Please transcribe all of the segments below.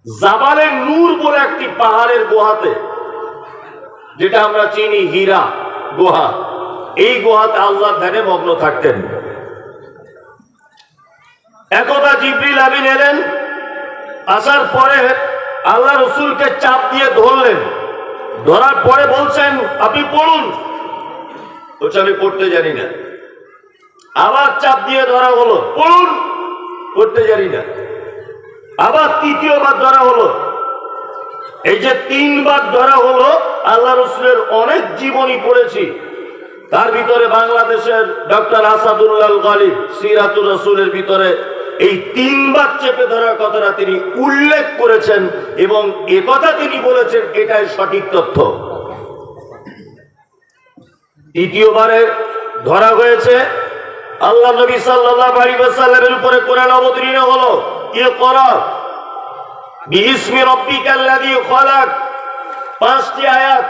জাবালে নূর বলে একটি পাহাড়ের গুহাতে, যেটা আমরা চিনি হীরা গুহা, এই গুহাতে আল্লাহর ধ্যানে মগ্ন থাকতেন। একদা জিবরিল আমিন এলেন, আসার পরে আল্লাহ রসুলকে চাপ দিয়ে ধরলেন। ধরার পরে বলছেন, আপনি পড়ুন। বলছে, আমি পড়তে জানি না। আবার চাপ দিয়ে ধরা হলো, পড়ুন। পড়তে জানি না। আবার তৃতীয়বার ধরা হলো। এই যে তিনবার ধরা হলো, আল্লাহ রসুলের অনেক জীবনী পড়েছি, তার ভিতরে বাংলাদেশের ডক্টর আসাদুল্লাহ গালিব সিরাতুর রাসূলের ভিতরে এই তিনবার চেপে ধরার কথাটা তিনি উল্লেখ করেছেন, এবং একথা তিনি বলেছেন এটাই সঠিক তথ্য। তৃতীয়বারে ধরা হয়েছে, আল্লাহ নবী সাল্লাল্লাহু আলাইহি ওয়াসাল্লামের উপরে কোরআন অবতীর্ণ হলো, ইকরা বিইসমি রাব্বিকাল্লাযী খালাক, 5টি আয়াত।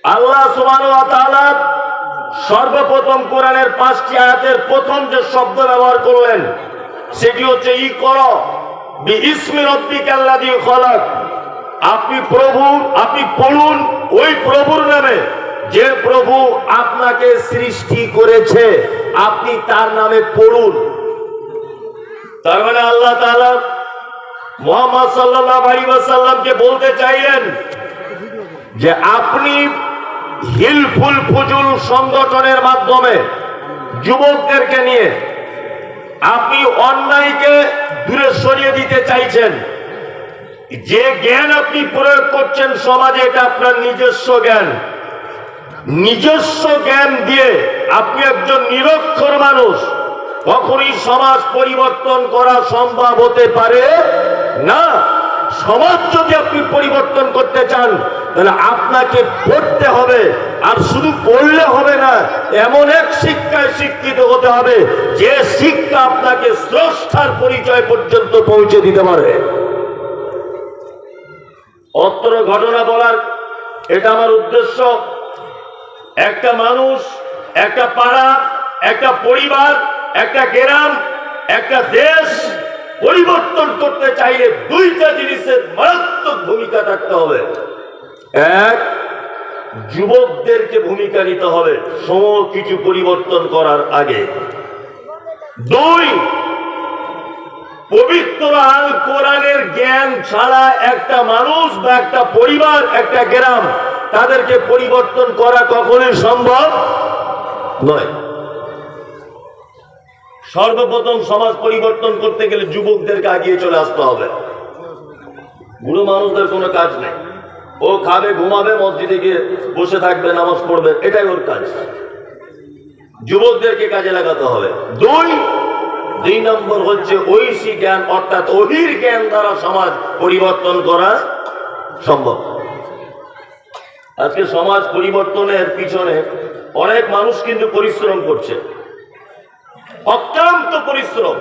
আল্লাহ সুবহানাহু ওয়া তাআলা সর্বপ্রথম কোরআনের 5টি আয়াতের প্রথম যে শব্দ ব্যবহার করলেন সেটি হচ্ছে ইকরা বিইসমি রাব্বিকাল্লাযী খালাক। আপনি প্রভু, আপনি পড়ুন ওই প্রভুর নামে যে প্রভু আপনাকে সৃষ্টি করেছে, আপনি তার নামে পড়ুন। তার মানে আল্লাহ তাআলা মুহাম্মদ সাল্লাল্লাহু আলাইহি ওয়াসাল্লামকে বলতে চাইলেন যে আপনি হিলফুল ফুজুল সংগঠনের মাধ্যমে যুবকদেরকে নিয়ে আপনি অন্যায়কে দূরে সরিয়ে দিতে চাইছেন। যে জ্ঞান আপনি প্রয়োগ করছেন সমাজে, এটা আপনার নিজস্ব জ্ঞান। নিজস্ব জ্ঞান দিয়ে আপনি একজন নিরক্ষর মানুষ, কখনই সমাজ পরিবর্তন করা সম্ভব হতে পারে না। সমাজ যদি আপনি পরিবর্তন করতে চান তাহলে আপনাকে পড়তে হবে, আর শুধু পড়লে হবে না, এমন এক শিক্ষায় শিক্ষিত হতে হবে যে শিক্ষা আপনাকে স্রষ্টার পরিচয় পর্যন্ত পৌঁছে দিতে পারে। অত্র ঘটনা বলার এটা আমার উদ্দেশ্য। একটা মানুষ, একটা পাড়া, একটা পরিবার, একটা গ্রাম, একটা দেশ পরিবর্তন করতে চাইলে দুইটা জিনিসের মারাত্মক ভূমিকা থাকতে হবে। এক, যুবকদেরকে ভূমিকা নিতে হবে কিছু পরিবর্তন করার আগে। দুই, পবিত্র আল কোরআনের জ্ঞান ছাড়া একটা মানুষ বা একটা পরিবার, একটা গ্রাম, তাদেরকে পরিবর্তন করা কখনোই সম্ভব নয়। সর্বপ্রথম সমাজ পরিবর্তন করতে গেলে যুবকদেরকে আগিয়ে চলে আসতে হবে। বুড়ো মানুষদের কোনো কাজ নেই, ও খাবে, ঘুমাবে, মসজিদে গিয়ে বসে থাকবে, নামাজ পড়বে, এটাই ওর কাজ। যুবকদেরকে কাজে লাগাতে হবে। দুই নম্বর হচ্ছে ঐশী জ্ঞান, অর্থাৎ অহির জ্ঞান দ্বারা সমাজ পরিবর্তন করা সম্ভব। আজকে সমাজ পরিবর্তনের পিছনে অনেক মানুষ কিন্তু পরিশ্রম করছে, অক্লান্ত পরিশ্রম।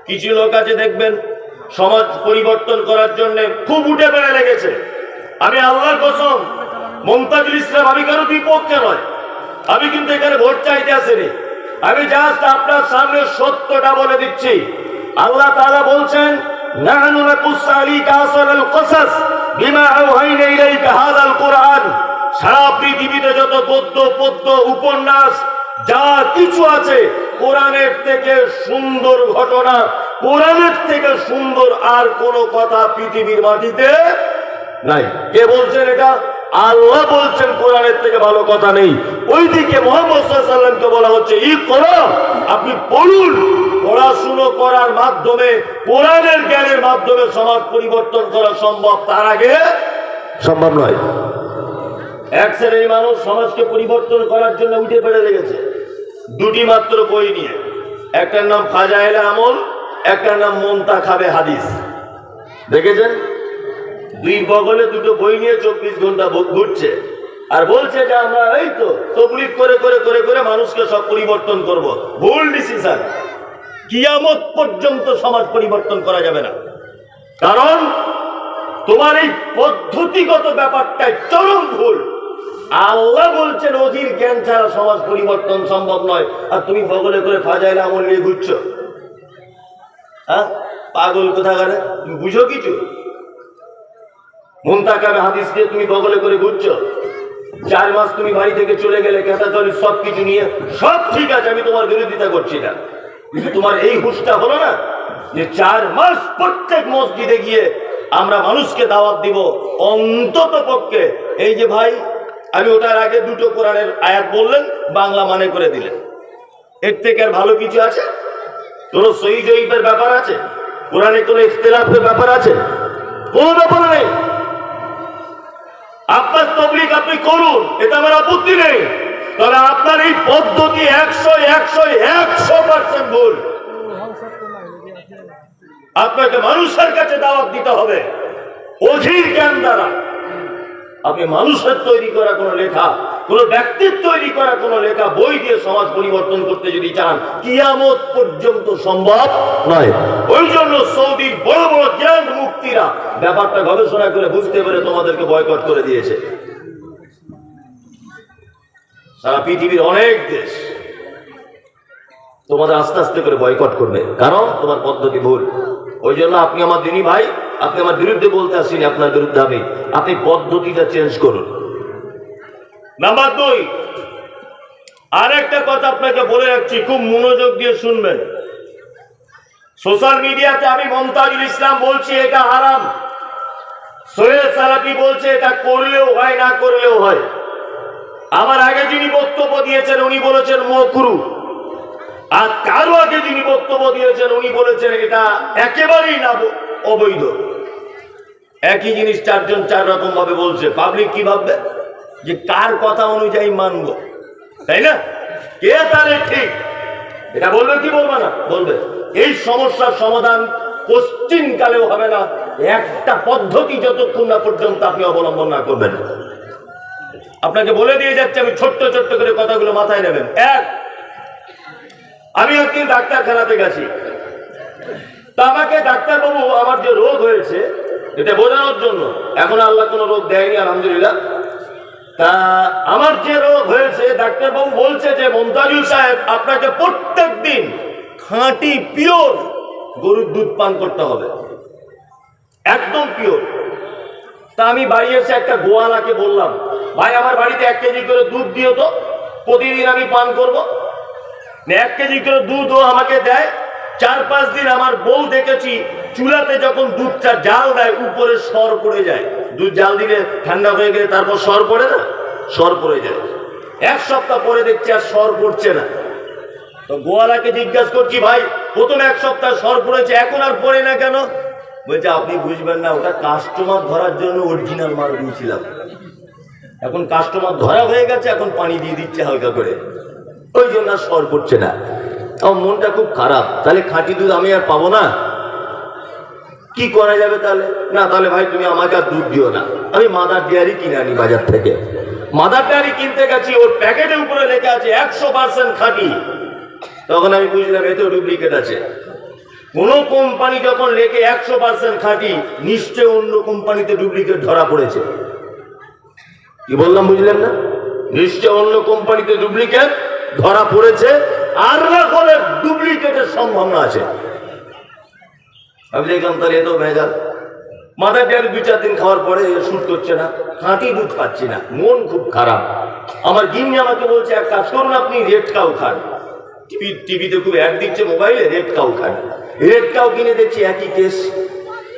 কিছু লোক আছে দেখবেন সমাজ পরিবর্তন করার জন্য খুব উঠে বেড়ে লেগেছে। আমি আল্লাহর কসম, মুমতাজুল ইসলাম, আমি কারো বিপক্ষে নয়, আমি কিন্তু এখানে ভোট চাইতে আসিনি। আমি জাস্ট আপনার সামনে সত্যটা বলে দিচ্ছি। আল্লাহ তাআলা বলছেন, নাহনু নাকুসসু আলাইকা আহসানাল কসাস বিমা আওহাইনা ইলাইকা হাযাল কুরআন। সারা পৃথিবীতে যত গদ্য, পদ্য, উপন্যাস যা কিছু আছে, কোরআনের থেকে সুন্দর ঘটনা, কোরআনের থেকে সুন্দর আর কোন কথা পৃথিবীর মাটিতে নাই। কে বলছেন এটা? আল্লাহ বলছেন কোরআনের থেকে ভালো কথা নেই। ওইদিকে মুহাম্মদ সাল্লাল্লাহু আলাইহি ওয়াসাল্লামকে বলা হচ্ছে ইকরা, আপনি পড়ুন। পড়াশুনো করার মাধ্যমে, কোরআনের জ্ঞানের মাধ্যমে সমাজ পরিবর্তন করা সম্ভব, তার আগে সম্ভব নয়। এক শ্রেণীর মানুষ সমাজকে পরিবর্তন করার জন্য উঠে পড়ে লেগেছে দুটি মাত্র বই নিয়ে। একটার নাম ফাজাইলে আমল, একটার নাম মুনতাখাবে হাদিস। দেখেছেন? দুই বগলে দুটো বই নিয়ে 24 ঘন্টা ঘুরছে আর বলছে যে আমরা এই তো তবলিগ করে করে করে করে মানুষকে সব পরিবর্তন করব। ভুল ডিসিশন। কিয়ামত পর্যন্ত সমাজ পরিবর্তন করা যাবে না, কারণ তোমার এই পদ্ধতিগত ব্যাপারটাই চরম ভুল। আল্লাহ বলছেন অধীর জ্ঞান ছাড়া সমাজ পরিবর্তন সম্ভব নয়, আর তুমি বগলে করে ফাজাইলে আমল নিয়ে ঘুরছো। হ্যাঁ, পাগল কোথাকারে, তুমি বুঝো কিছু? মুনতাকাবে হাদিস দিয়ে তুমি বগলে করে ঘুরছো। 4 মাস তুমি বাড়ি থেকে চলে গেলে ক্যাটাগরি সব কিছু নিয়ে, সব ঠিক আছে, আমি তোমার বিরোধিতা করছি না, কিন্তু তোমার এই হুঁশটা হলো না যে 4 মাস প্রত্যেক মসজিদে গিয়ে আমরা মানুষকে দাওয়াত দিব অন্তত পক্ষে। এই যে ভাই, আমি ওটার আগে 2টো কোরআনের আয়াত বললেন, বাংলা মানে করে দিলেন, এর থেকে আর ভালো কিছু আছে? কোনো সহি জয়ীফের ব্যাপার আছে? কোরআনে কোনো ইখতিলাফের ব্যাপার আছে? কোনো ব্যাপার নেই। আপনার তাবলীগ আপনি করুন, এটা আমার আপত্তি নেই, তবে আপনার এই পদ্ধতি 100% ভুল। আপনাকে মানুষের কাছে দাওয়াত দিতে হবে অধীর জ্ঞান দ্বারা। আপনি মানুষের তৈরি করা কোনো লেখা, কোন ব্যক্তির তৈরি করা কোনো লেখা বই দিয়ে সমাজ পরিবর্তন করতে যদি চান, কিয়ামত পর্যন্ত সম্ভব নয়। ওই জন্য সৌদির বড় বড় জ্ঞান মুক্তিরা ব্যাপারটা গবেষণা করে বুঝতে পেরে তোমাদেরকে বয়কট করে দিয়েছে। সারা পৃথিবীর অনেক দেশ তোমাদের আস্তে আস্তে করে বয়কট করবে, কারণ তোমার পদ্ধতি ভুল। ওই জন্য আপনি আমার দিনী ভাই, আপনি আমার বিরুদ্ধে বলতে আসিনি, আপনার বিরুদ্ধে আমি। আপনি পদ্ধতিটা চেঞ্জ করুন। নাম্বার 2, আর একটা কথা আপনাকে বলে রাখছি, খুব মনোযোগ দিয়ে শুনবেন। সোশ্যাল মিডিয়াতে আমি মমতাজুল ইসলাম বলছি এটা হারাম, সোহেল সালাফি বলছে এটা করলেও হয়, না করলেও হয়। আমার আগে যিনি বক্তব্য দিয়েছেন উনি বলেছেন মাকরুহ, আর কারো আগে যিনি বক্তব্য দিয়েছেন উনি বলেছেন এটা একেবারেই না, অবৈধ। একই জিনিস 4 জন 4 রকম ভাবে বলছে। পাবলিক কি ভাববে যে কার কথা অনুযায়ী মানব, তাই না? কে তাহলে ঠিক এটা বলবে কি বলবে না? বলবে। এই সমস্যার সমাধান পশ্চিম কালেও হবে না একটা পদ্ধতি যতক্ষণ না পর্যন্ত আপনি অবলম্বন না করবেন। আপনাকে বলে দিয়ে যাচ্ছে, আমি ছোট্ট ছোট্ট করে কথাগুলো মাথায় নেবেন। 1, আমি একদিন ডাক্তারখানাতে গেছি, তা আমাকে ডাক্তারবাবু আমার যে রোগ হয়েছে এটা বোঝানোর জন্য, এখন আল্লাহ কোনো রোগ দেয়নি আলহামদুলিল্লাহ, তা আমার যে রোগ হয়েছে ডাক্তারবাবু বলছে যে মমতাজুল সাহেব আপনাকে প্রত্যেক দিন খাঁটি পিওর গরুর দুধ পান করতে হবে, একদম পিওর। তা আমি বাড়ি এসে একটা গোয়ালাকে বললাম, ভাই আমার বাড়িতে 1 কেজি করে দুধ দিও তো, প্রতিদিন আমি পান করব। 1 কেজি করে দুধও আমাকে দেয়। 4-5 দিন আমার বউ দেখেছি চুলাতে যখন দুধটা জাল দেয় উপরে সর পড়ে যায়, দুধ জাল দিলে ঠান্ডা হয়ে গেলে তারপর সর পড়ে না, সর পড়ে যায়। 1 সপ্তাহ পরে দেখছি আর সর পড়ছে না। তো গোয়ালাকে জিজ্ঞাসা করছি, ভাই প্রথমে 1 সপ্তাহ সর পড়েছে, এখন আর পড়ে না কেন? বলছে আপনি বুঝবেন না, ওটা কাস্টমার ধরার জন্য অরিজিনাল মাল দিয়েছিলাম, এখন কাস্টমার ধরা হয়ে গেছে, এখন পানি দিয়ে দিচ্ছে হালকা করে, ওই জন্য আর সর পড়ছে না। আমার মনটা খুব খারাপ, তাহলে খাঁটি দুধ আমি আর পাবো না, কি করা যাবে তাহলে? না তাহলে ভাই তুমি আমাকে আর দুধ দিও না, আমি মাদার ডেয়ারি কিনে আনি বাজার থেকে। মাদার ডেয়ারি কিনতে গেছি, ওর প্যাকেটের উপরে লেখা আছে 100% খাঁটি। তখন আমি বুঝলাম এতেও ডুপ্লিকেট আছে। কোন কোম্পানি যখন লেখে 100% খাঁটি, নিশ্চয় অন্য কোম্পানিতে ডুপ্লিকেট ধরা পড়েছে। কি বললাম বুঝলেন না? নিশ্চয় অন্য কোম্পানিতে ডুপ্লিকেট ধরা পড়েছে, আর না হলে ডুপ্লিকেটের সম্ভাবনা আছে। আমি দেখলাম তাহলে এত ভেজাল। মাদার ডেয়ারি 2-4 দিন খাওয়ার পরে শুট করছে না, খাঁটি দুধ পাচ্ছি না, মন খুব খারাপ। আমার গিন্নি আমাকে বলছে এক কাজ করুন, আপনি রেড কাউ খান। টিভিতে খুব অ্যাড দিচ্ছে মোবাইলে, রেড কাউ খান। রেড কাউ কিনে দেখছি একই কেস।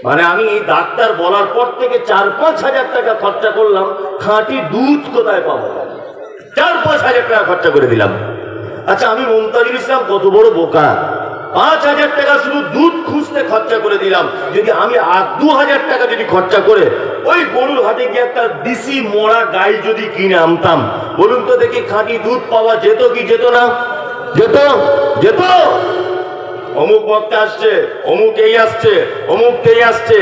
মানে আমি এই ডাক্তার বলার পর থেকে 4-5 হাজার টাকা খরচা করলাম, খাঁটি দুধ কোথায় পাবো? 4-5 হাজার টাকা খরচা করে দিলাম। আচ্ছা আমি মমতাজুল ইসলাম কত বড় বোকা, 5 হাজার টাকা শুধু দুধ খুঁজতে খরচা করে দিলাম। যদি আমি 2 হাজার টাকা যদি খরচা করে ওই গরুর হাটে গিয়ে একটা দিশি মোড়া গাই যদি কিনে আনতাম, বলুন তো দেখি খাঁটি দুধ পাওয়া যেত কি যেত না? যেত, যেত। অমুক বক্তা আসছে, অমুক এই আসছে, অমুক এই আসছে,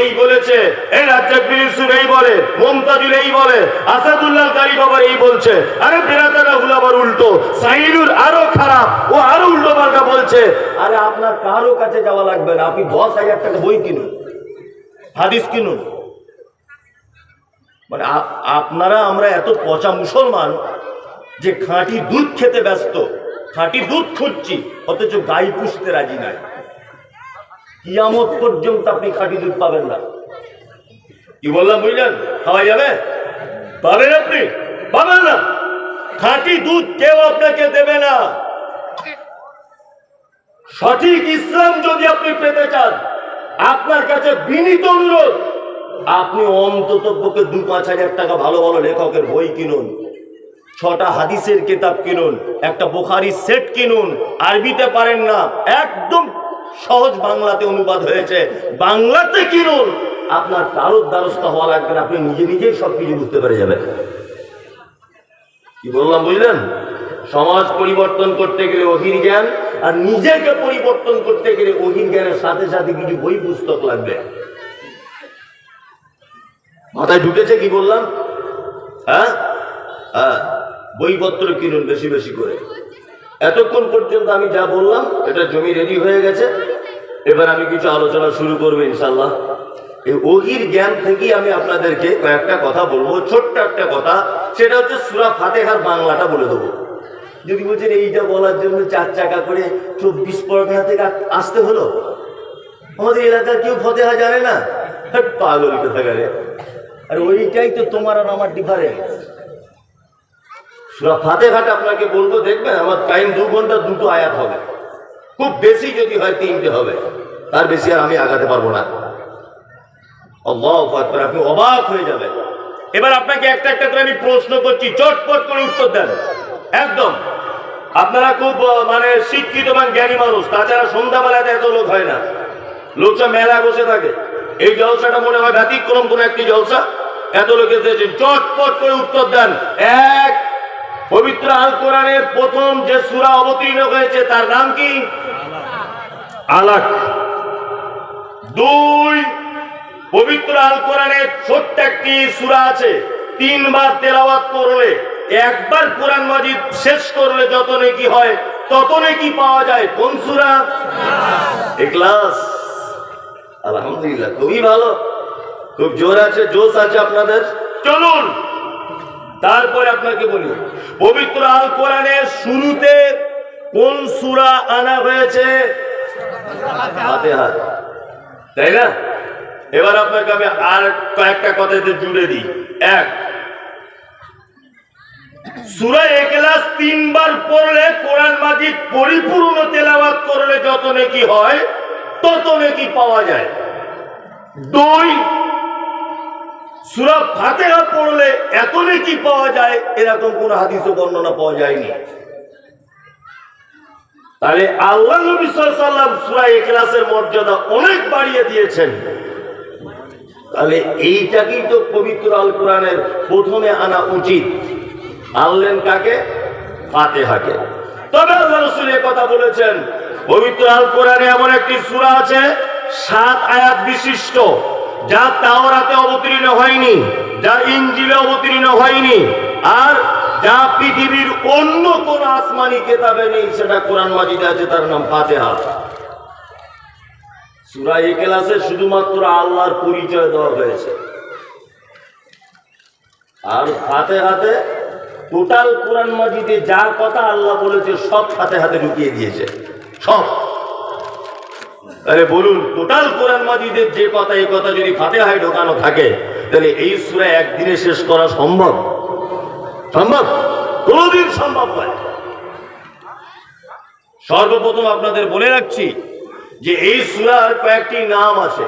এই বলেছে, এই রাজ্জাক বিন ইউসুফ এই বলে, মমতাজুল এই বলে, আসাদুল্লাহ কারি বাবা এই বলছে। আরে বেরাতারা হুল আবার উল্টো, সাইনুর আরো খারাপ, ও আরো উল্টো পাল্টা বলছে। আরে আপনার কারো কাছে যাওয়া লাগবে না, আপনি 10 হাজার টাকা বই কিনুন, হাদিস কিনুন। মানে আপনারা আমরা এত পচা মুসলমান যে খাঁটি দুধ খেতে ব্যস্ত, খাঁটি দুধ খুঁজছি, অথচ গাই পুষতে রাজি নাই। কিয়ামত পর্যন্ত আপনি খাঁটি দুধ পাবেন না। কি বললাম বুঝলেন? খাওয়া যাবে? পাবেন আপনি? পাবেন না। খাঁটি দুধ কেউ আপনাকে দেবে না। সঠিক ইসলাম যদি আপনি পেতে চান, আপনার কাছে বিনীত অনুরোধ, আপনি অন্তত পক্ষে 2-5 হাজার টাকা ভালো ভালো লেখকের বই কিনুন, 6টা হাদিসের কিতাব কিনুন, একটা বুখারী সেট কিনুন। আরবিতে পারেন না, একদম সহজ বাংলাতে অনুবাদ হয়েছে, বাংলাতে কিনুন। আপনার কারোর দ্বারস্থ হওয়া লাগবে না, আপনি নিজে নিজেই সবকিছু বুঝতে পেরে যাবেন। কি বললাম বুঝলেন? সমাজ পরিবর্তন করতে গেলে ওহীর জ্ঞান, আর নিজেকে পরিবর্তন করতে গেলে ওহীর জ্ঞানের সাথে সাথে কিছু বই পুস্তক লাগবে। মাথায় ঢুকেছে কি বললাম? হ্যাঁ হ্যাঁ, বইপত্র কিনুন বেশি বেশি করে। এতক্ষণ পর্যন্ত আমি যা বললাম, এটা জমি রেডি হয়ে গেছে। এবার আমি কিছু আলোচনা শুরু করবো ইনশাল্লাহ। এই ওহীর জ্ঞান থেকেই আমি আপনাদেরকে কয়েকটা কথা বলবো, ছোট্ট একটা কথা। সেটা হচ্ছে সূরা ফাতিহার বাংলাটা বলে দেবো। যদি বলছেন এইটা বলার জন্য 4 চাকা করে 24 পরগনা থেকে আসতে হলো, আমাদের এলাকার কেউ ফাতিহা জানে না, পাগল কোথাকারে। আর ওইটাই তো তোমার আর আমার ডিফারেন্স। সূরা ফাতিহাটা আপনাকে বলবো, দেখবেন আমার টাইম 2 ঘন্টা, 2টো আয়াত হবে, খুব বেশি যদি হয় 3টে হবে, তার বেশি আর আমি আগাতে পারবো না। আল্লাহু আকবার, আপনি অবাক হয়ে যাবেন। এবার আপনাকে একটা একটা করে আমি প্রশ্ন করছি, চটপট করে উত্তর দেন একদম। আপনারা খুব মানে শিক্ষিত এবং জ্ঞানী মানুষ, তাছাড়া সন্ধ্যাবেলাতে এত লোক হয় না, লোকটা মেলা বসে থাকে। এই জলসাটা মনে হয় ব্যতিক্রম কোন একটি জলসা, এত লোক এসেছেন। চটপট করে উত্তর দেন। এক, পবিত্র আল কোরআনের প্রথম যে সূরা অবতীর্ণ হয়েছে তার নাম কি? আলাক। 2, পবিত্র আল কোরআনের ছোট্ট একটি সূরা আছে, 3 বার তেলাওয়াত করলে, একবার কোরআন মাজিদ শেষ করলে যত নেকি হয় তত নেকি পাওয়া যায়। কোন সূরা? ইখলাস। আলহামদুলিল্লাহ, খুবই ভালো, খুব জোর আছে, জোশ আছে আপনাদের। চলুন তারপরে আপনাকে বলি, পবিত্র আল কোরআনের শুরুতে কোন সূরা আনা হয়েছে? ফাতিহা, তাই না? এবার আপনাকে আমি আর কয়েকটা কথাতে জুড়ে দিই। 1, সূরা ইখলাস 3 বার পড়লে, কোরআন মাজিদ পরিপূর্ণ তেলাওয়াত করলে যত নেকি হয় তত নেকি পাওয়া যায়। 2, সূরা ফাতিহা পড়লে এত নেকি পাওয়া যায়, এরকম কোন হাদিসে বর্ণনা পাওয়া যায়নি। তাহলে আল্লাহ নবী সাল্লাল্লাহু আলাইহি ওয়াসাল্লাম সূরা ইখলাসের মর্যাদা অনেক বাড়িয়ে দিয়েছেন। তাহলে এইটাকেই তো পবিত্র আল কোরআনের প্রথমে আনা উচিত। আনলেন কাকে? ফাতিহাকে। তবে আল্লাহ রাসূল এই কথা বলেছেন, পবিত্র আল কোরআনে এমন একটি সূরা আছে 7 আয়াত বিশিষ্ট, যা তাওরাতে অবতীর্ণ হয়নি, যা ইনজিলে অবতীর্ণ হয়নি, আর যা পৃথিবীর অন্য কোন আসমানি কিতাবে নেই, সেটা কোরআন মাজিদে আছে, তার নাম ফাতিহা। সূরা ইখলাসে শুধুমাত্র আল্লাহর পরিচয় দেওয়া হয়েছে, আর ফাতিহাতে টোটাল কোরআন মাজিদে যা কথা আল্লাহ বলেছে সব ফাতিহাতে ঢুকিয়ে দিয়েছে, সব। তাহলে বলুন, টোটাল কোরআন মাজিদের যে কথা, এই কথা যদি ফাতিহায় ঢোকানো থাকে, তাহলে এই সূরা একদিনে শেষ করা সম্ভব? সম্ভব? কোনদিন সম্ভব নয়। সর্বপ্রথম আপনাদের বলে রাখছি যে এই সূরার কয়েকটি নাম আছে,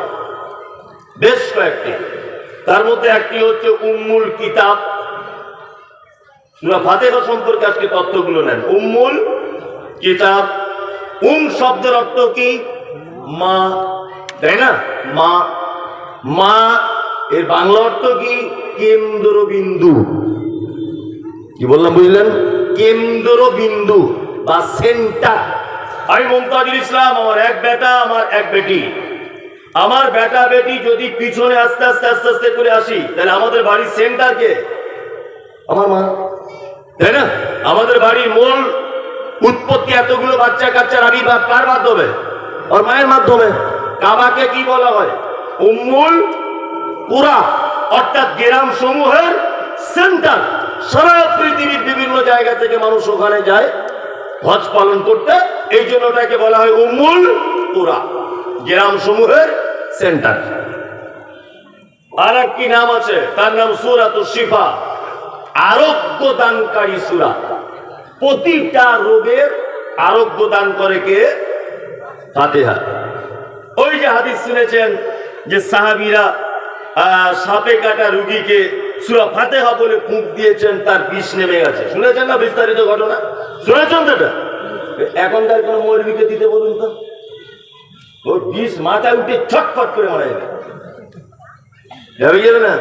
বেশ কয়েকটি। তার মধ্যে একটি হচ্ছে উম্মুল কিতাব। সূরা ফাতিহা সম্পর্কে আজকে তথ্যগুলো নেন। উম্মুল কিতাব, শব্দের অর্থ কি? মা, তাই না? মা। মা এর বাংলা অর্থ কি? কেন্দ্রবিন্দু। কি বললাম বুঝলেন? কেন্দ্রবিন্দু বা সেন্টার। আমি মুমতাজুল ইসলাম, আমার এক বেটা, আমার এক বেটি। আমার বেটা বেটি যদি পিছনে আস্তে আস্তে আস্তে আস্তে করে আসি, তাহলে আমাদের বাড়ির সেন্টার কে? আমার মা, তাই না? আমাদের বাড়ির মূল উৎপত্তি এতগুলো বাচ্চা কাচ্চার আবির্ভাব কার মাধ্যমে? ওর মায়ের মাধ্যমে। কাবাকে কি বলা হয়? উম্মুল কুরা, অর্থাৎ গ্রাম সমূহের সেন্টার। সারা পৃথিবীর বিভিন্ন জায়গা থেকে মানুষ ওখানে যায় হজ পালন করতে, এই জন্য ওটাকে বলা হয় উম্মুল কুরা। গ্রাম সমূহের সেন্টার। আর একটি নাম আছে, তার নাম সূরাতুশ শিফা, আরোগ্য দানকারী সূরা। প্রতিটা রোগের আরোগ্য দান করে কে? ফাতিহা। ওই যে হাদিস শুনেছেন যে সাহাবীরা সাপে কাটা রোগীকে সূরা ফাতিহা বলে ফুঁক দিয়েছেন, তার বিষ নেমে গেছে। শুনেছেন না বিস্তারিত ঘটনা? শুনেছেন তো? এটা এখনকার কোন মৌলবীকে দিতে বলুন তো, ওর বিষ মাথায় উঠে ছটফট করে মারা যাবে, যাবে যাবে না?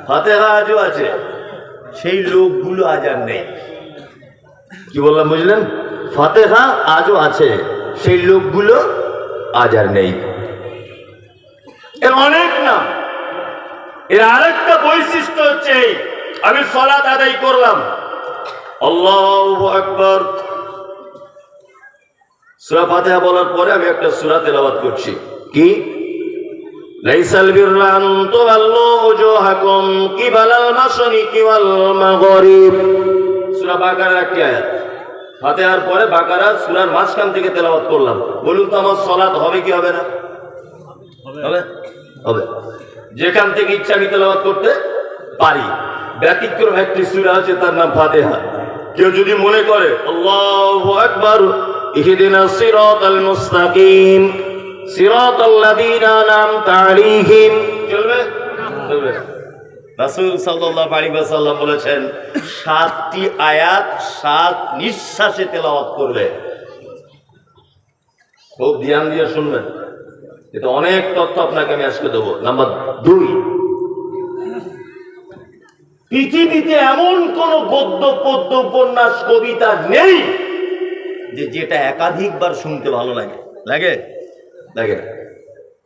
ফাতিহা আজও আছে, সেই লোকগুলো আজ আর নেই। কি বললাম বুঝলেন? ফাতিহা আজও আছে, সেই লোকগুলো আজ আর নেই। এর অনেক নাম। এর আরেকটা বৈশিষ্ট্য হচ্ছে, আমি সালাত আদায় করলাম, আল্লাহু আকবার, সূরা ফাতিহা বলার পরে আমি একটা সূরা তেলাওয়াত করছি। কি? লাইসাল বিররা আন তুওয়াল্লু ওজুহাকুম কিবালাল মাশরিকি ওয়াল মাগরিব, সূরা বাকারার একটি আয়াত। ফাতিহার পরে বাকারা সূরার মাঝখান থেকে তেলাওয়াত করলাম। বলুন তো আমার সালাত হবে কি হবে না? হবে, হবে। যেখান থেকে ইচ্ছা আমি তেলাওয়াত করতে পারি। ব্যতিক্রম একটি সূরা আছে, তার নাম ফাতিহা। কেউ যদি মনে করে আল্লাহু আকবার, ইহদিনাস সিরাতাল মুস্তাকিম সিরাতাল্লাযীনা আন'আমতা আলাইহিম, চলবে? চলবে। রাসূল সাল্লাল্লাহু আলাইহি ওয়াসাল্লাম বলেছেন, 7টি আয়াত 7 নিঃশ্বাসে তেলাওয়াত করলে। খুব ধ্যান দিয়ে শুনবেন, এটা অনেক তথ্য আপনাকে আমি আজকে দেবো। নাম্বার 2, পৃথিবীতে এমন কোন গদ্য পদ্য উপন্যাস কবিতা নেই যে যেটা একাধিকবার শুনতে ভালো লাগে। লাগে? লাগে না।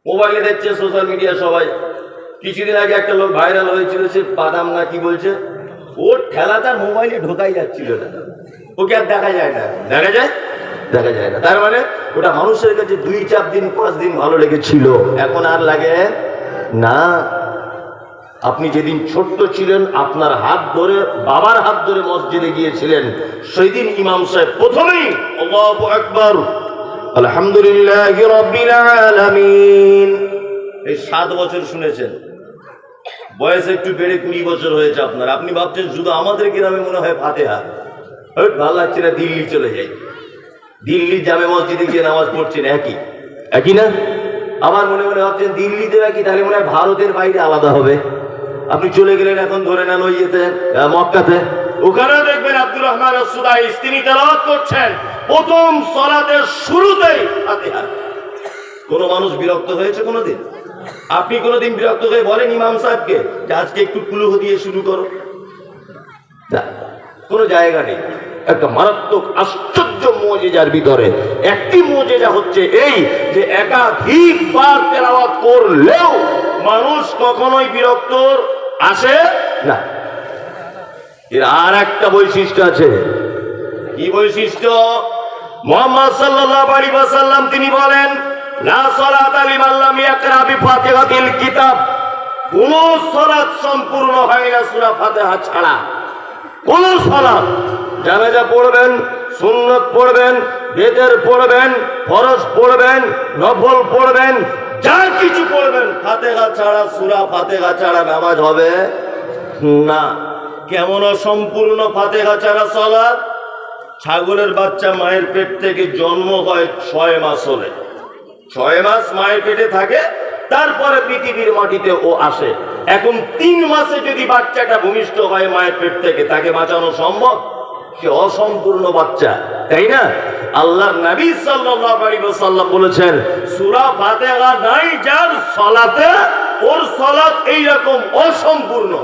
মোবাইলে দেখছে, সোশ্যাল মিডিয়া সবাই। কিছুদিন আগে একটা লোক ভাইরাল হয়েছিল, সে বাদাম না কি বলছে, ওর ঠেলাটা মোবাইলে ঢোকাই যাচ্ছিল না, ওকে আর দেখা যায় না। দেখা যায়? দেখা যায় না। তার মানে ওটা মানুষের কাছে 2-4 দিন 5 দিন ভালো লেগেছিল, এখন আর লাগে না। আপনি যেদিন ছোট্ট ছিলেন, আপনার হাত ধরে, বাবার হাত ধরে মসজিদে গিয়েছিলেন, সেই দিন ইমাম সাহেব প্রথমেই আল্লাহু আকবার আলহামদুলিল্লাহি রাব্বিল আলামিন, এই 7 বছর শুনেছেন। বয়স একটু বেড়ে 20 বছর হয়েছে আপনার। আপনি ভাবছেন শুধু আমাদের গ্রামে মনে হয় ফাতিহা, ভালো লাগছে না, দিল্লি চলে যাই। দিল্লি জামে মসজিদে গিয়ে নামাজ পড়ছেন, একই না? আমার মনে মনে ভাবছেন দিল্লিতে একই, তাহলে মনে হয় ভারতের বাইরে আলাদা হবে। আপনি চলে গেলেন এখন ধরে নেন ওই ইয়েতে, মক্কাতে, ওখানেও দেখবেন আব্দুর রহমান আস-সুদাইস তিনি তেলাওয়াত করছেন প্রথম সালাতের শুরুতেই ফাতিহা। কোন মানুষ বিরক্ত হয়েছে কোনোদিন? আপনি কোনোদিন বিরক্ত হয়ে বলেন ইমাম সাহেবকে যে আজকে একটু কুলুহ দিয়ে শুরু করো? না, কোনো জায়গা নেই। একটা মারাত্মক আশ্চর্য মুজিজার ভিতরে একটি মুজিজা হচ্ছে এই যে একাধিকবার তেলাওয়াত করলেও মানুষ কখনোই বিরক্ত আসে না। এর আর একটা বৈশিষ্ট্য আছে। কি বৈশিষ্ট্য? মুহাম্মদ সাল্লাল্লাহু আলাইহি ওয়াসাল্লাম তিনি বলেন, লা সালাতা লিমান লাম ইয়াকরা বিফাতিহাতিল কিতাব, কোন সালাত সম্পূর্ণ হয় না সূরা ফাতিহা ছাড়া। কোন সালাত, জানাজা পড়বেন, সুন্নত পড়বেন, বেতের পড়বেন, ফরজ পড়বেন, নফল পড়বেন, যা কিছু পড়বেন, ফাতিহা ছাড়া, সূরা ফাতিহা ছাড়া নামাজ হবে না। কেমন অসম্পূর্ণ ফাতিহা ছাড়া সালাত? ছাগলের বাচ্চা মায়ের পেট থেকে জন্ম হয় 6 মাস হলে, 6 মাস মায়ের পেটে থাকে, তারপরে পৃথিবীর মাটিতে ও আসে। এখন 3 মাসে যদি বাচ্চাটা ভূমিষ্ঠ হয় মায়ের পেট থেকে, তাকে বাঁচানো সম্ভব? সে অসম্পূর্ণ বাচ্চা, তাই না? আল্লাহর নবী সাল্লাল্লাহু আলাইহি ওয়াসাল্লাম বলেছেন, সূরা ফাতিহা নাই যার সালাতে, ওর সালাত এই রকম অসম্পূর্ণ।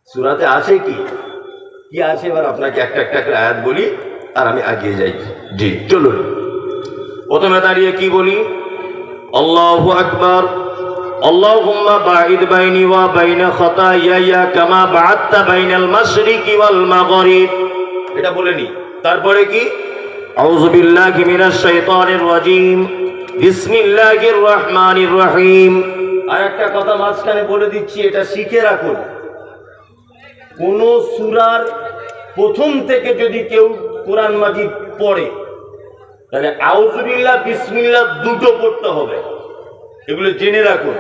সূরাতে আছে কি কি আছে? এবার আপনাকে একটা একটা করে আয়াত বলি আর আমি এগিয়ে যাই। জি চলুন। প্রথমে দাঁড়িয়ে কি বলি? আল্লাহু আকবার, আল্লাহুম্মা বাঈদ বাইনি ওয়া বাইনা খাতায়ায়া কামা বা'আদতা বাইনাল মাশরিকি ওয়াল মাগরিব, এটা বলে নি। তারপরে কি? আউযু বিল্লাহি মিনাশ শাইতানির রাজীম, বিসমিল্লাহির রহমানির রহিম। আর একটা কথা মাঝখানে বলে দিচ্ছি, এটা শিখে রাখুন। কোন সূরার প্রথম থেকে যদি কেউ কোরআন মাজিদ পড়ে, তাহলে আউযুবিল্লাহ বিসমিল্লাহ দুটো পড়তে হবে, এগুলো জেনে রাখুন।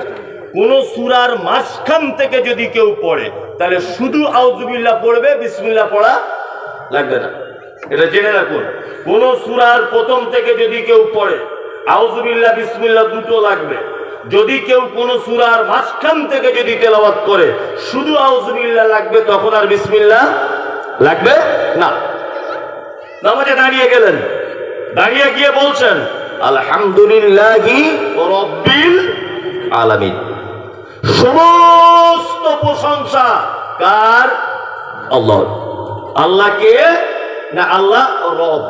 কোন সূরার মাঝখান থেকে যদি কেউ পড়ে তাহলে শুধু আউযুবিল্লাহ পড়বে, বিসমিল্লাহ পড়া লাগবে না, এটা জেনে রাখুন। কোন সূরার প্রথম থেকে যদি কেউ পড়ে আউযুবিল্লাহ বিসমিল্লাহ দুটো লাগবে। যদি কেউ কোন সূরার মাঝখান থেকে যদি তেলাওয়াত করে শুধু আউযুবিল্লাহ লাগবে, তখন আর বিসমিল্লাহ লাগবে না। নামাজে দাঁড়িয়ে গেলেন, দাঁড়িয়ে গিয়ে বলছেন আলহামদুলিল্লাহি রাব্বিল আলামিন। সমস্ত প্রশংসা কার? আল্লাহর। আল্লাহ কে? না আল্লাহ রব।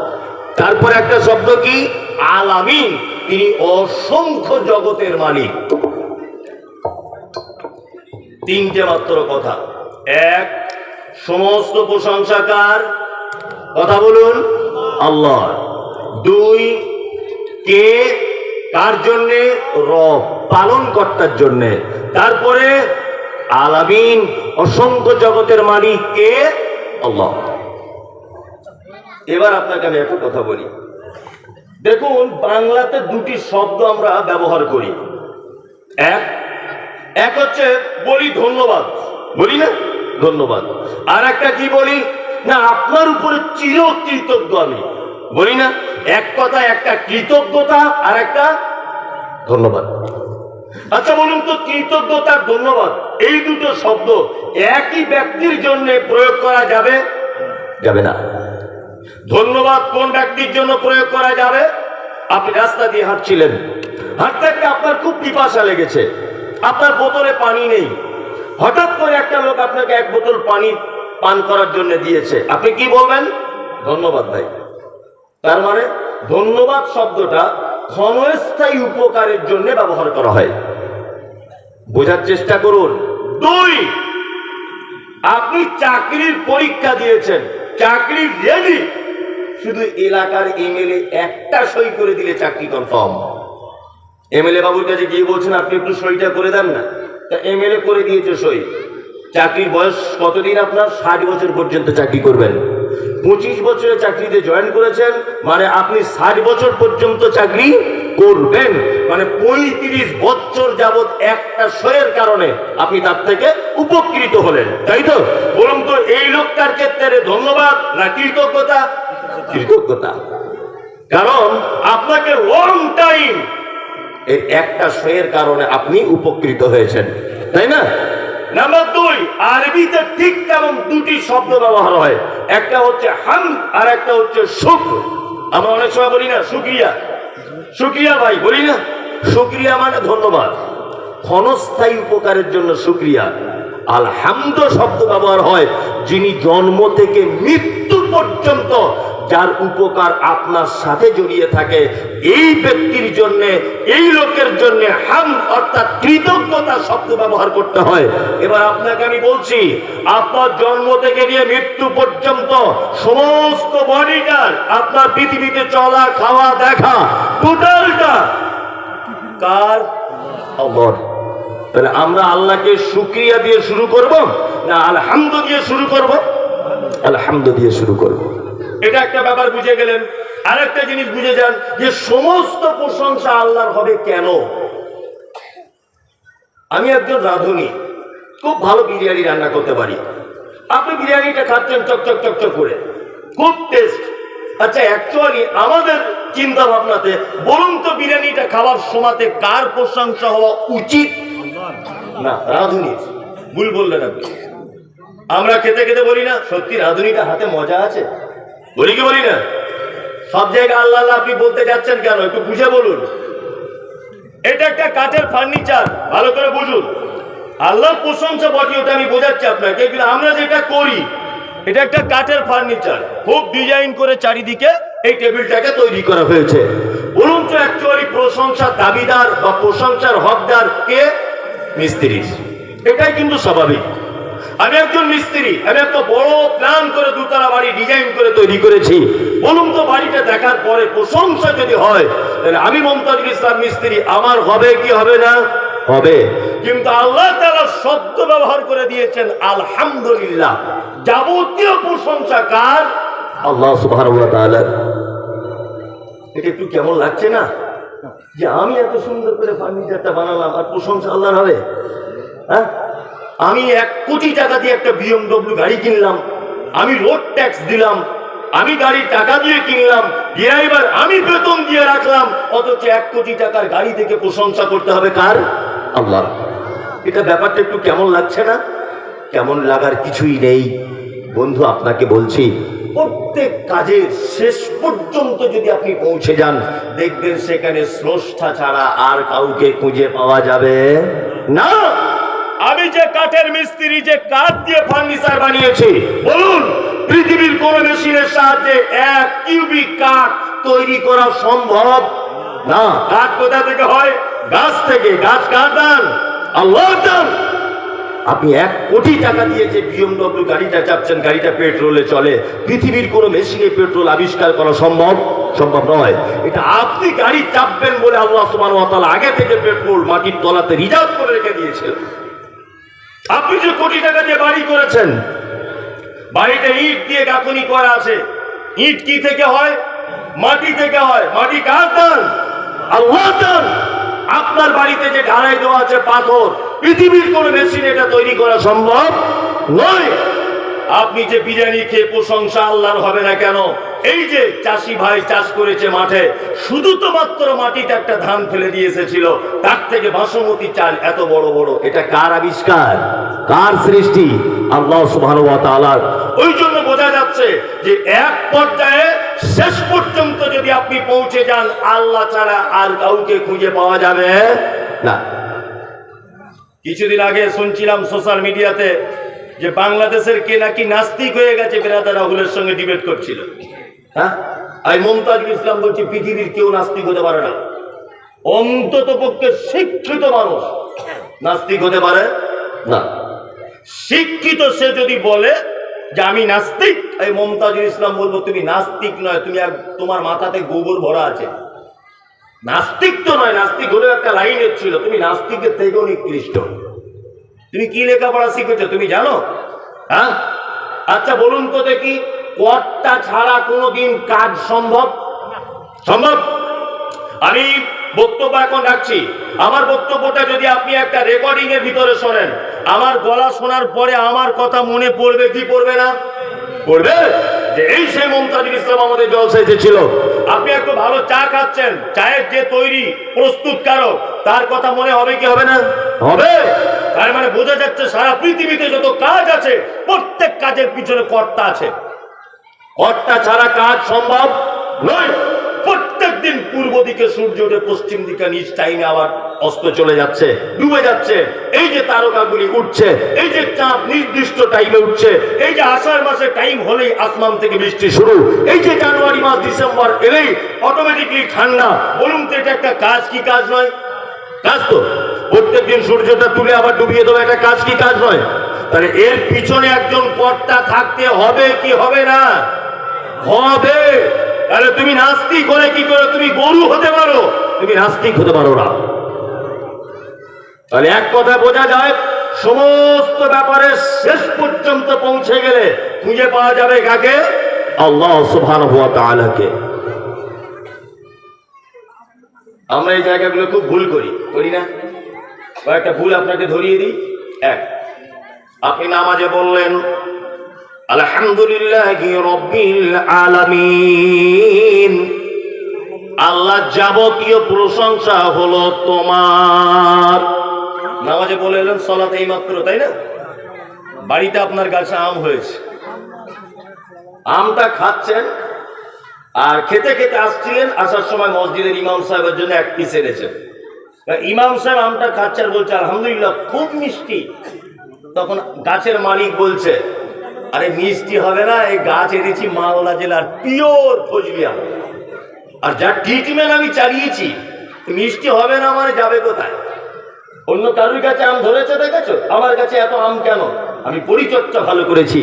তারপর একটা শব্দ কি? আলামিন, তিনি অসংখ্য জগতের মালিক। তিনটে মাত্র কথা। এক, সমস্ত প্রশংসা কার? কথা বলুন, আল্লাহ। দুই, কে? কার জন্যে? রব, পালন কর্তার জন্যে। তারপরে আলামিন, অসংখ্য জগতের মালিক কে? আল্লাহ। এবার আপনাকে আমি একটা কথা বলি, দেখুন বাংলাতে দুটি শব্দ আমরা ব্যবহার করি। এক হচ্ছে বলি ধন্যবাদ, বলি না ধন্যবাদ। আর একটা কি বলি? না আপনার উপরে চিরকৃতজ্ঞ আমি, বলি না। এক কথা, একটা কৃতজ্ঞতা আর একটা ধন্যবাদ। আচ্ছা বলুন তো, কৃতজ্ঞতা আর ধন্যবাদ এই দুটো শব্দ একই ব্যক্তির জন্য প্রয়োগ করা যাবে? যাবে না। ধন্যবাদ কোন ব্যক্তির জন্য প্রয়োগ করা যাবে? আপনি রাস্তা দিয়ে হাঁটছিলেন, হাঁটতে হাঁটতে আপনার খুব পিপাসা লেগেছে, আপনার বোতলে পানি নেই, হঠাৎ করে একটা লোক আপনাকে এক বোতল পানি পান করার জন্য দিয়েছে, আপনি কি বলবেন? ধন্যবাদ ভাই। তার মানে ধন্যবাদ শব্দটা ক্ষণস্থায়ী উপকারের জন্য ব্যবহার করা হয়। বোঝার চেষ্টা করুন। দুই, আপনি চাকরির পরীক্ষা দিয়েছেন, চাকরি রেডি, শুধু এলাকার এমএলএ একটা সই করে দিলে চাকরি কনফার্ম। এমএলএ বাবুর কাছে গিয়ে বলছেন আপনি একটু সইটা করে দেন না, তা এমএলএ করে দিয়েছে সই। চাকরির বয়স কতদিন আপনার? 60 বছর পর্যন্ত চাকরি করবেন। 25 বছরে চাকরিতে জয়েন করেছেন, মানে আপনি 60 বছর পর্যন্ত চাকরি করবেন, মানে 35 বছর যাবত একটা সইয়ের কারণে আপনি তার থেকে উপকৃত হলেন, তাই তো? বলুন তো এই লোকটার ক্ষেত্রে ধন্যবাদ না কৃতজ্ঞতা? কৃতজ্ঞতা। কারণ আপনাকে লং টাইম এই একটা সইয়ের কারণে আপনি উপকৃত হয়েছেন, তাই না? নাম্বার দুই, আরবিতে ঠিক তেমন দুটি শব্দ ব্যবহার হয়, একটা হচ্ছে হামদ আর একটা হচ্ছে শুকর। আমরা অনেক সময় বলি না শুকরিয়া, শুকরিয়া ভাই, বলি না। শুকরিয়া মানে ধন্যবাদ, ক্ষণস্থায়ী উপকারের জন্য শুকরিয়া। আলহামদ শব্দ ব্যবহার হয় যিনি জন্ম থেকে মৃত্যু পর্যন্ত যার উপকার আপনার সাথে জড়িয়ে থাকে, এই ব্যক্তির জন্য, এই লোকের জন্য হাম অর্থাৎ কৃতজ্ঞতা শব্দ ব্যবহার করতে হয়। এবার আপনাকে আমি বলছি, আপনার জন্ম থেকে নিয়ে মৃত্যু পর্যন্ত সমস্ত বডিটার, আপনার পৃথিবীতে চলা, খাওয়া, দেখা, টোটালটা কার? আল্লাহর। তাহলে আমরা আল্লাহকে শুকরিয়া দিয়ে শুরু করব না আলহামদ দিয়ে শুরু করব? আলহামদ দিয়ে শুরু করব। এটা একটা ব্যাপার বুঝে গেলেন। আরেকটা জিনিস বুঝে যান যে সমস্ত প্রশংসা আল্লাহর হবে কেন? আমি একজন রাঁধুনি, খুব ভালো বিরিয়ানি রান্না করতে পারি। আপনি বিরিয়ানিটা খাচ্ছেন চকচক চকচক করে, খুব টেস্ট। আচ্ছা অ্যাকচুয়ালি আমাদের চিন্তা ভাবনাতে বলুন তো বিরিয়ানিটা খাওয়ার সময়তে কার প্রশংসা হওয়া উচিত? না, রাঁধুনি। ভুল বললেন আপনি। আমরা খেতে খেতে বলি না সত্যি রাঁধুনিটা হাতে মজা আছে, বলি কি বলি না? সব জায়গায় আল্লাহ আল্লাহ আপনি বলতে যাচ্ছেন কেন? একটু বুঝে বলুন। এটা একটা কাঠের ফার্নিচার, ভালো করে বুঝুন। আল্লাহর প্রশংসা বটে, ওটা আমি বোঝাচ্ছি আপনাকে, কিন্তু আমরা যেটা করি এটা একটা কাঠের ফার্নিচার, খুব ডিজাইন করে চারিদিকে এই টেবিলটাকে তৈরি করা হয়েছে। বলুন তো অ্যাকচুয়ালি প্রশংসার দাবিদার বা প্রশংসার হকদার কে? মিস্ত্রি। এটাই কিন্তু স্বাভাবিক। আমি একজন মিস্ত্রি, আমি একটা বড় প্ল্যান করে দুতলা বাড়ি ডিজাইন করে তৈরি করেছি। বলুন তো বাড়িটা দেখার পরে প্রশংসা যদি হয়, তাহলে আমি মুমতাজুল ইসলাম মিস্ত্রি, আমার হবে কি হবে না? হবে। কিন্তু আল্লাহ তাআলা শব্দ ব্যবহার করে দিয়েছেন আলহামদুলিল্লাহ। যাবতীয় প্রশংসা কার? আল্লাহ সুবহানাহু ওয়া তাআলা। এটা একটু কেমন লাগছে না যে আমি এত সুন্দর করে ফার্নিচারটা বানালাম আর প্রশংসা আল্লাহর হবে? হ্যাঁ, আমি 1 কোটি টাকা দিয়ে একটা BMW গাড়ি কিনলাম, আমি রোড ট্যাক্স দিলাম, আমি গাড়ির টাকা দিয়ে কিনলাম, ড্রাইভার আমি বেতন দিয়ে রাখলাম, অথচ 1 কোটি টাকার গাড়ি থেকে প্রশংসা করতে হবে কার? আল্লাহ। এটা ব্যাপারটা একটু কেমন লাগছে না? কেমন লাগার কিছুই নেই বন্ধু। আপনাকে বলছি, প্রত্যেক কাজের শেষ পর্যন্ত যদি আপনি পৌঁছে যান, দেখবেন সেখানে স্রষ্টা ছাড়া আর কাউকে খুঁজে পাওয়া যাবে না। আমি যে কাঠের মিস্ত্রি, যে কাঠ দিয়ে ফার্নিচার বানিয়েছি, বলুন পৃথিবীর কোন মেশিনের সাহায্যে 1 কিউবিক কাঠ তৈরি করা সম্ভব না। কাঠ কোথা থেকে হয়? গাছ থেকে। গাছ কার দান? আল্লাহর দান। আপনি 1 কোটি টাকা দিয়ে যে BMW গাড়িটা চাপছেন, গাড়িটা পেট্রোলে চলে, পৃথিবীর কোন মেশিনে পেট্রোল আবিষ্কার করা সম্ভব নয়। এটা আপনি গাড়ি চাপবেন বলে আল্লাহ সুবহানাহু ওয়া তাআলা আগে থেকে পেট্রোল মাটির তলাতে রিজার্ভ করে রেখে দিয়েছেন। আপনি যে কোটি টাকা দিয়ে বাড়ি করেছেন, বাড়িতে ইট দিয়ে গাঁথনি করা আছে, ইট কি থেকে হয়? মাটি থেকে হয়। মাটি কার দান? আল্লাহর দান। আপনার বাড়িতে যে ঢালাই দেওয়া আছে পাথর, পৃথিবীর কোন মেশিন এটা তৈরি করা সম্ভব নয়। আপনি যে বিরিয়ানি খেয়ে প্রশংসা আল্লাহর হবে না কেন? এই যে চাষি ভাই চাষ করেছে মাঠে, শুধু তো মাত্র মাটিতে একটা ধান ফেলে দিয়ে এসেছিল, তার থেকে বাসমতি চাল এত বড় বড়, এটা কার আবিষ্কার? কার সৃষ্টি? আল্লাহ সুবহানাহু ওয়া তাআলার। ওই জন্য বোঝা যাচ্ছে যে এক পর্যায়ে শেষ পর্যন্ত যদি আপনি পৌঁছে যান, আল্লাহ ছাড়া আর কাউকে খুঁজে পাওয়া যাবে না। কিছুদিন আগে শুনছিলাম সোশ্যাল মিডিয়াতে যে বাংলাদেশের কে নাকি নাস্তিক হয়ে গেছে, বেরাদার রাহুলের সঙ্গে ডিবেট করছিল। হ্যাঁ, আমি মুমতাজুল ইসলাম বলছি, পৃথিবীর কেউ নাস্তিক হতে পারে না। অন্তত পক্ষে শিক্ষিত মানুষ নাস্তিক হতে পারে না। শিক্ষিত সে যদি বলে যে আমি নাস্তিক, এই মুমতাজুল ইসলাম বলবো তুমি নাস্তিক নয়, তুমি তোমার মাথাতে গোবর ভরা আছে। নাস্তিক তো নয়, নাস্তিক হলেও একটা লাইনের ছিল, তুমি নাস্তিকের থেকেও নিকৃষ্ট। তুমি কি লেখাপড়া শিখেছো তুমি জানো? হ্যাঁ, আচ্ছা বলুন তো দেখি, কর্তা ছাড়া কোনোদিন কাজ সম্ভব? আমি বক্তব্য এখন রাখছি, আমার বক্তব্যটা যদি আপনি একটা রেকর্ডিং এর ভিতরে শোনেন, আমার গলা শোনার পরে আমার কথা মনে পড়বে কি পড়বে না? পড়বে। যে এই সেই মুমতাজুল ইসলাম আমাদের জলসায় ছিল। আপনি একটু ভালো চা খাচ্ছেন, চায়ের যে তৈরি প্রস্তুতকারক, তার কথা মনে হবে কি হবে না? হবে। তার মানে বোঝা যাচ্ছে সারা পৃথিবীতে যত কাজ আছে, প্রত্যেক কাজের পিছনে কর্তা আছে। কর্তা ছাড়া কাজ সম্ভব নয়। প্রত্যেক দিন পূর্ব দিকে সূর্য উঠে পশ্চিম দিকে নিজ টাইমে আবার অস্ত চলে যাচ্ছে, ডুবে যাচ্ছে। এই যে তারকাগুলি উঠছে, এই যে চাঁদ নির্দিষ্ট টাইমে উঠছে, এই যে আষাঢ় মাসে টাইম হলেই আসমান থেকে বৃষ্টি শুরু, এই যে জানুয়ারি মাস ডিসেম্বর এলেই অটোমেটিকলি ঠান্ডা। বলুন তো এটা একটা কাজ কি কাজ নয়? কাজ তো। প্রত্যেক দিন সূর্যটা তুলে আবার ডুবিয়ে দেবো, একটা কাজ কি কাজ নয়? তাহলে এর পিছনে একজন কর্তা থাকতে হবে কি হবে না? হবে। তাহলে তুমি নাস্তিক হলে কি করে তুমি গরু হতে পারো? তুমি নাস্তিক হতে পারো না। তাহলে এক কথা বোঝা যায়, সমস্ত ব্যাপারে শেষ পর্যন্ত পৌঁছে গেলে খুঁজে পাওয়া যাবে কাকে? আল্লাহ সুবহানাহু ওয়া তাআলাকে। আমরা এই জায়গাগুলো খুব ভুল করি না? কয়েকটা ভুল আপনাকে ধরিয়ে দিই। এক, আপনি নামাজে বললেন আলহামদুলিল্লাহি রাব্বিল আলামিন, আল্লাহ যাবতীয় প্রশংসা হলো তোমার। নামাজে বলে এলেন, সালাত এই মাত্র, তাই না? বাড়িতে আপনার গাছে আম হয়েছে, আমটা খাচ্ছেন, আর খেতে খেতে আসছিলেন, আসার সময় মসজিদের ইমাম সাহেবের জন্য 1 পিস এনেছেন। ইমাম সাহেব আমটা খাচ্ছে আর বলছে আলহামদুলিল্লাহ খুব মিষ্টি। তখন গাছের মালিক বলছে, আরে মিষ্টি হবে না, এই গাছ এনেছি মালদা জেলার পিওর ফজলি আম, আর যা ট্রিটমেন্ট আমি চালিয়েছি, মিষ্টি হবে না মানে যাবে কোথায়? অন্য কারোর কাছে আম ধরেছে দেখেছো, আমার কাছে এত আম কেন? আমি পরিচর্যা ভালো করেছি।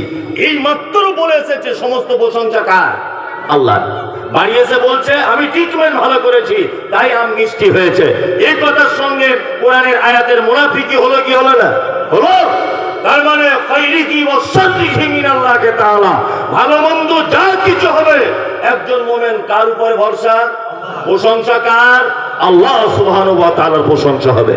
এই মাত্র বলে এসেছে সমস্ত প্রশংসা কার? আল্লাহ। বাড়ি এসে বলছে আমি ট্রিটমেন্ট ভালো করেছি তাই আম মিষ্টি হয়েছে। এই কথার সঙ্গে কোরআনের আয়াতের মুনাফিকি হলো কি হলো না? হলো। তার মানে খাইরিহি ওয়া শাররিহি মিনাল্লাহি তাআলা, ভালো মন্দ যা কিছু হবে একজন মুমিন কার উপরে ভরসা? প্রশংসা কার? আল্লাহ সুবহানাহু ওয়া তাআলার প্রশংসা হবে।